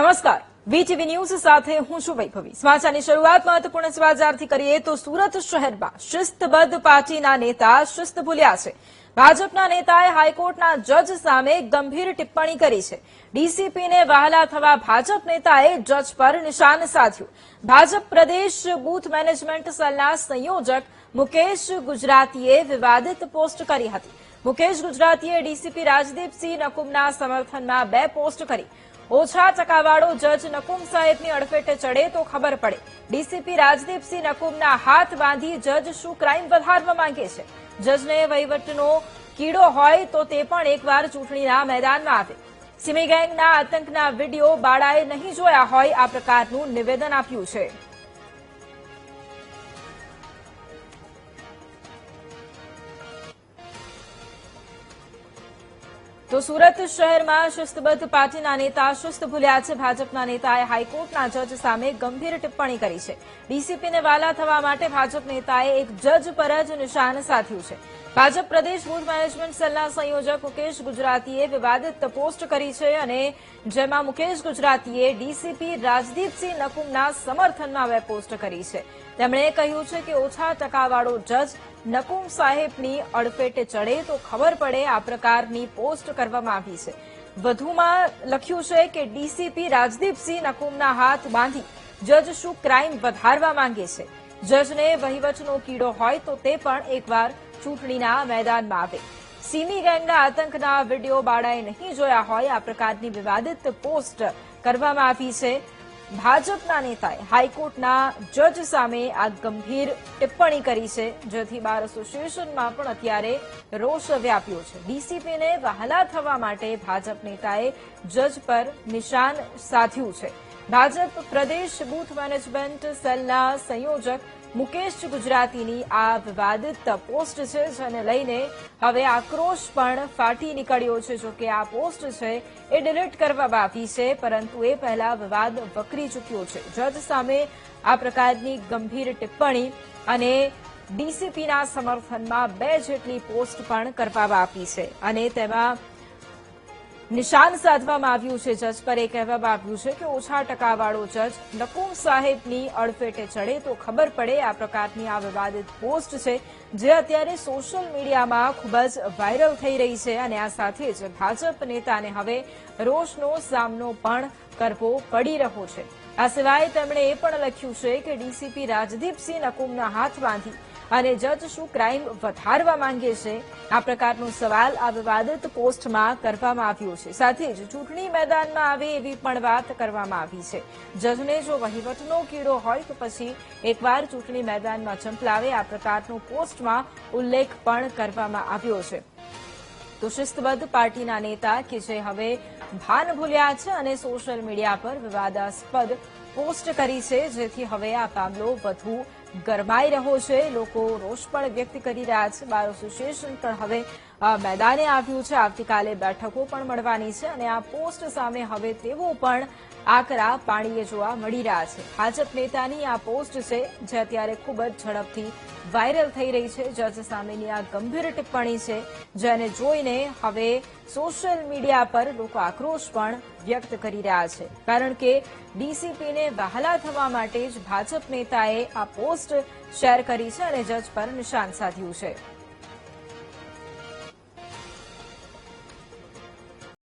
નમસ્કાર, VTV news સાથે હું છું વૈભવી। સમાચારની શરૂઆત મહત્વપૂર્ણ સમાચારથી કરીએ તો સુરત શહેરમાં શિસ્તબદ્ધ પાર્ટીના નેતા શિસ્ત ભૂલ્યા છે। ભાજપના નેતાએ હાઈકોર્ટના જજ સામે ગંભીર ટિપ્પણી કરી છે। ડીસીપીને વહાલા થવા ભાજપ નેતાએ જજ પર નિશાન સાધ્યું। ભાજપ પ્રદેશ બૂથ મેનેજમેન્ટ સેલના સંયોજક મુકેશ ગુજરાતીએ વિવાદિત પોસ્ટ કરી હતી। મુકેશ ગુજરાતીએ ડીસીપી રાજદીપસિંહ નકુમના સમર્થનમાં 2 પોસ્ટ કરી। ઓછા ટકાવાળો જજ નકુમ સાહેબની અડફેટે ચડે તો ખબર પડે। ડીસીપી રાજદીપસિંહ નકુમના હાથ બાંધી જજ શું ક્રાઇમ વધારવા માંગે છે? જજને વહીવટનો કીડો હોય તો તે પણ એકવાર ચૂંટણીના મેદાનમાં આવે। સિમી ગેંગના આતંકના વિડીયો બાળાએ નહીં જોયા હોય આ પ્રકારનું નિવેદન આપ્યું છે। તો સુરત શહેરમાં શિસ્તબદ્ધ પાર્ટીના નેતા શિસ્ત ભૂલ્યા છે। ભાજપના નેતાએ હાઈકોર્ટના જજ સામે ગંભીર ટિપ્પણી કરી છે। ડીસીપીને વાલા થવા માટે ભાજપ નેતાએ એક જજ પર જ નિશાન સાધ્યું છે। ભાજપ પ્રદેશ બૂથ મેનેજમેન્ટ સેલના સંયોજક મુકેશ ગુજરાતીએ વિવાદિત પોસ્ટ કરી છે અને જેમાં મુકેશ ગુજરાતીએ ડીસીપી રાજદીપસિંહ નકુમના સમર્થનમાં 2 પોસ્ટ કરી છે। તેમણે કહ્યું છે કે ઓછા ટકાવાળો જજ નકુમ સાહેબની અડફેટે ચડે તો ખબર પડે આ પ્રકારની પોસ્ટ કરવામાં આવી છે। વધુમાં લખ્યું છે કે ડીસીપી રાજદીપસિંહ નકુમના હાથ બાંધી જજ શું ક્રાઇમ વધારવા માંગે છે? જજને વહીવટનો કીડો હોય તો તે પણ એકવાર ચૂંટણીના મેદાનમાં આવે। સિમી ગેંગના આતંકના વિડીયો બાળાએ નહીં જોયા હોય આ પ્રકારની વિવાદિત પોસ્ટ કરવામાં આવી છે। ભાજપના નેતાએ હાઈકોર્ટના જજ સામે આ ગંભીર ટિપ્પણી કરી છે, જેથી બાર એસોસિએશનમાં પણ અત્યારે રોષ વ્યાપ્યો છે। ડીસીપીને વહાલા થવા માટે ભાજપ નેતાએ જજ પર નિશાન સાધ્યું છે। ભાજપ પ્રદેશ બૂથ મેનેજમેન્ટ સેલના સંયોજક મુકેશ ગુજરાતીની આ વિવાદિત પોસ્ટ છે, જેને લઈને હવે આક્રોશ પણ ફાટી નીકળ્યો છે। જો કે આ પોસ્ટ છે એ ડિલીટ કરવામાં આવી છે, પરંતુ એ પહેલા વિવાદ વકરી ચૂક્યો છે। જજ સામે આ પ્રકારની ગંભીર ટિપ્પણી અને ડીસીપીના સમર્થનમાં 2 જેટલી પોસ્ટ પણ કરવામાં આવી છે અને તેમાં નિશાન સાધવામાં આવ્યું છે। જજ પર એ કહેવામાં આવ્યું છે કે ઓછા ટકાવાળો જજ નકુમ સાહેબની અડફેટે ચડે તો ખબર પડે આ પ્રકારની આ વિવાદિત પોસ્ટ છે, જે અત્યારે સોશિયલ મીડિયામાં ખૂબ જ વાયરલ થઈ રહી છે અને આ સાથે જ ભાજપ નેતાને હવે રોષનો સામનો પણ કરવો પડી રહ્યો છે। આ સિવાય તેમણે એ પણ લખ્યું છે કે ડીસીપી રાજદીપસિંહ નકુમના હાથ બાંધી અને જજ શું ક્રાઇમ વધારવા માંગે છે? આ પ્રકારનો સવાલ આ વિવાદિત પોસ્ટમાં કરવામાં આવ્યો છે। સાથે જ ચૂંટણી મેદાનમાં આવે એવી પણ વાત કરવામાં આવી છે। જજને જો વહીવટનો કીડો હોય તો પછી એકવાર ચૂંટણી મેદાનમાં ઝંપલાવે આ પ્રકારનો પોસ્ટમાં ઉલ્લેખ પણ કરવામાં આવ્યો છે। તો શિસ્તબદ્ધ પાર્ટીના નેતા કે જે હવે ભાન ભૂલ્યા છે અને સોશિયલ મીડિયા પર વિવાદાસ્પદ પોસ્ટ કરી છે, જેથી હવે આ મામલો વધુ ગરમાઈ રહ્યો છે। લોકો રોષ પણ વ્યક્ત કરી રહ્યા છે। બાર એસોસિએશન પણ હવે મેદાને આવ્યું છે। આવતીકાલે બેઠકો પણ મળવાની છે અને આ પોસ્ટ સામે હવે તેઓ પણ આકરા પાણીએ જોવા મળી રહ્યા છે। ભાજપ નેતાની આ પોસ્ટ છે જે અત્યારે ખૂબ જ ઝડપથી વાયરલ થઈ રહી છે। જજ સામેની આ ગંભીર ટિપ્પણી છે, જેને જોઈને હવે સોશિયલ મીડિયા પર લોકો આક્રોશ પણ વ્યક્ત કરી રહ્યા છે, કારણ કે ડીસીપીને વહાલા થવા માટે જ ભાજપ નેતાએ આ પોસ્ટ શેર કરી છે અને જજ પર નિશાન સાધ્યું છે।